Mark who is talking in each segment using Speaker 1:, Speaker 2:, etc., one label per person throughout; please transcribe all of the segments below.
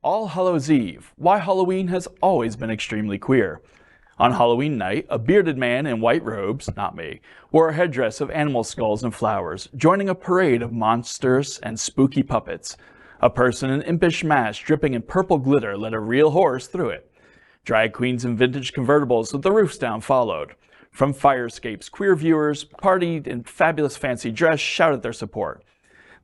Speaker 1: All Hallows Eve, why Halloween has always been extremely queer. On Halloween night, a bearded man in white robes, not me, wore a headdress of animal skulls and flowers, joining a parade of monsters and spooky puppets. A person in impish mask dripping in purple glitter led a real horse through it. Drag queens in vintage convertibles with the roofs down followed. From fire escapes, queer viewers, partied in fabulous fancy dress, shouted their support.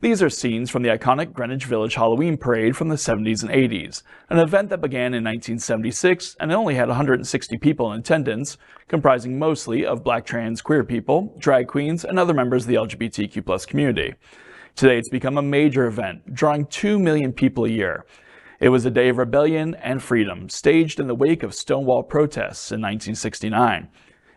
Speaker 1: These are scenes from the iconic Greenwich Village Halloween Parade from the 70s and 80s, an event that began in 1976 and only had 160 people in attendance, comprising mostly of black trans queer people, drag queens, and other members of the LGBTQ+ community. Today it's become a major event, drawing 2 million people a year. It was a day of rebellion and freedom, staged in the wake of Stonewall protests in 1969.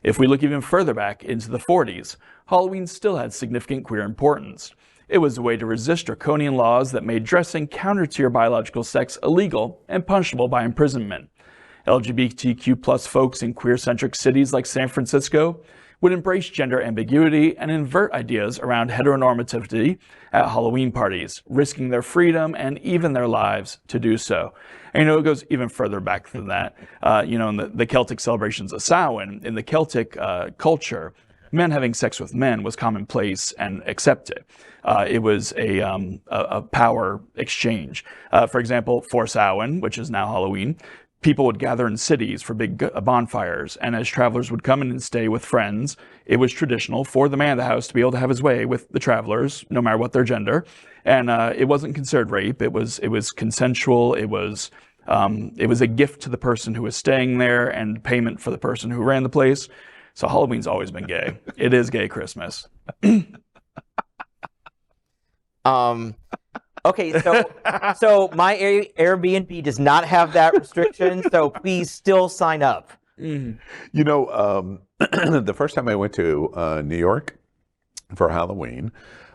Speaker 1: If we look even further back into the 40s, Halloween still had significant queer importance. It was a way to resist draconian laws that made dressing counter to your biological sex illegal and punishable by imprisonment. LGBTQ+ folks in queer-centric cities like San Francisco would embrace gender ambiguity and invert ideas around heteronormativity at Halloween parties, risking their freedom and even their lives to do so. And it goes even further back than that. In the Celtic celebrations of Samhain, in the Celtic culture, men having sex with men was commonplace and accepted. It was a power exchange. For example, for Samhain, which is now Halloween, people would gather in cities for big bonfires, and as travelers would come in and stay with friends, it was traditional for the man of the house to be able to have his way with the travelers, no matter what their gender. And it wasn't considered rape. It was consensual. It was a gift to the person who was staying there and payment for the person who ran the place. So Halloween's always been gay. It is gay Christmas.
Speaker 2: Okay, so my Airbnb does not have that restriction, so please still sign up.
Speaker 3: The first time I went to New York for Halloween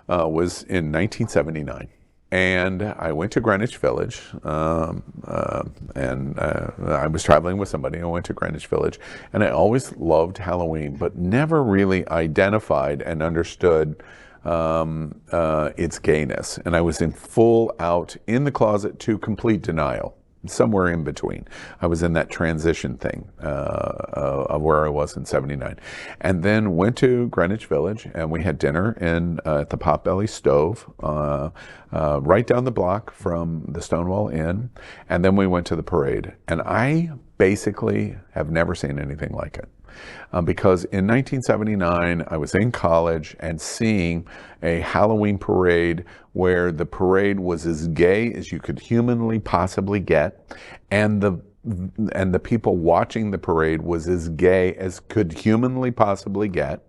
Speaker 3: was in 1979. And I went to Greenwich Village, and I was traveling with somebody. I went to Greenwich Village, and I always loved Halloween, but never really identified and understood its gayness. And I was in full out in the closet to complete denial, somewhere in between. I was in that transition thing of where I was in 79. And then went to Greenwich Village, and we had dinner at the Potbelly Stove, right down the block from the Stonewall Inn. And then we went to the parade. And I basically have never seen anything like it. Because in 1979, I was in college and seeing a Halloween parade where the parade was as gay as you could humanly possibly get, and the people watching the parade was as gay as could humanly possibly get,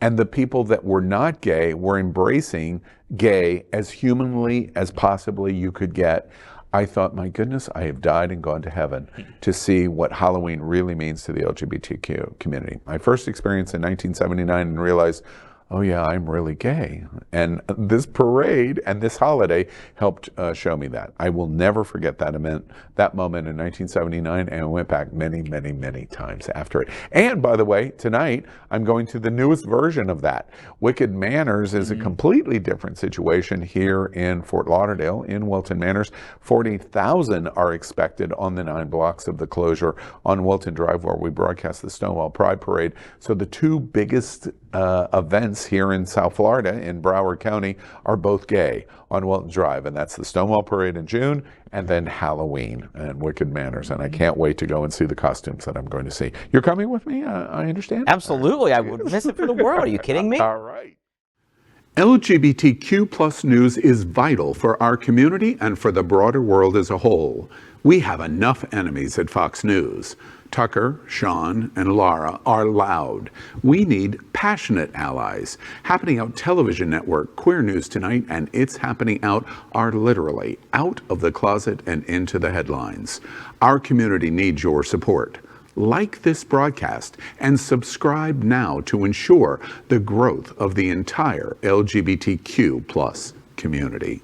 Speaker 3: and the people that were not gay were embracing gay as humanly as possibly you could get. I thought, my goodness, I have died and gone to heaven to see what Halloween really means to the LGBTQ community. My first experience in 1979 and realized, oh yeah, I'm really gay. And this parade and this holiday helped show me that. I will never forget that moment in 1979, and I went back many, many, many times after it. And by the way, tonight, I'm going to the newest version of that. Wicked Manors is a completely different situation here in Fort Lauderdale, in Wilton Manors. 40,000 are expected on the 9 blocks of the closure on Wilton Drive, where we broadcast the Stonewall Pride Parade. So the two biggest events here in South Florida, in Broward County, are both gay on Wilton Drive, and that's the Stonewall Parade in June, and then Halloween and Wicked Manors. And I can't wait to go and see the costumes that I'm going to see. You're coming with me, I understand?
Speaker 2: Absolutely, I would miss it for the world. Are you kidding me?
Speaker 3: All right.
Speaker 4: LGBTQ+ news is vital for our community and for the broader world as a whole. We have enough enemies at Fox News. Tucker, Sean, and Laura are loud. We need passionate allies. Happening Out Television Network, Queer News Tonight, and It's Happening Out are literally out of the closet and into the headlines. Our community needs your support. Like this broadcast and subscribe now to ensure the growth of the entire LGBTQ+ community.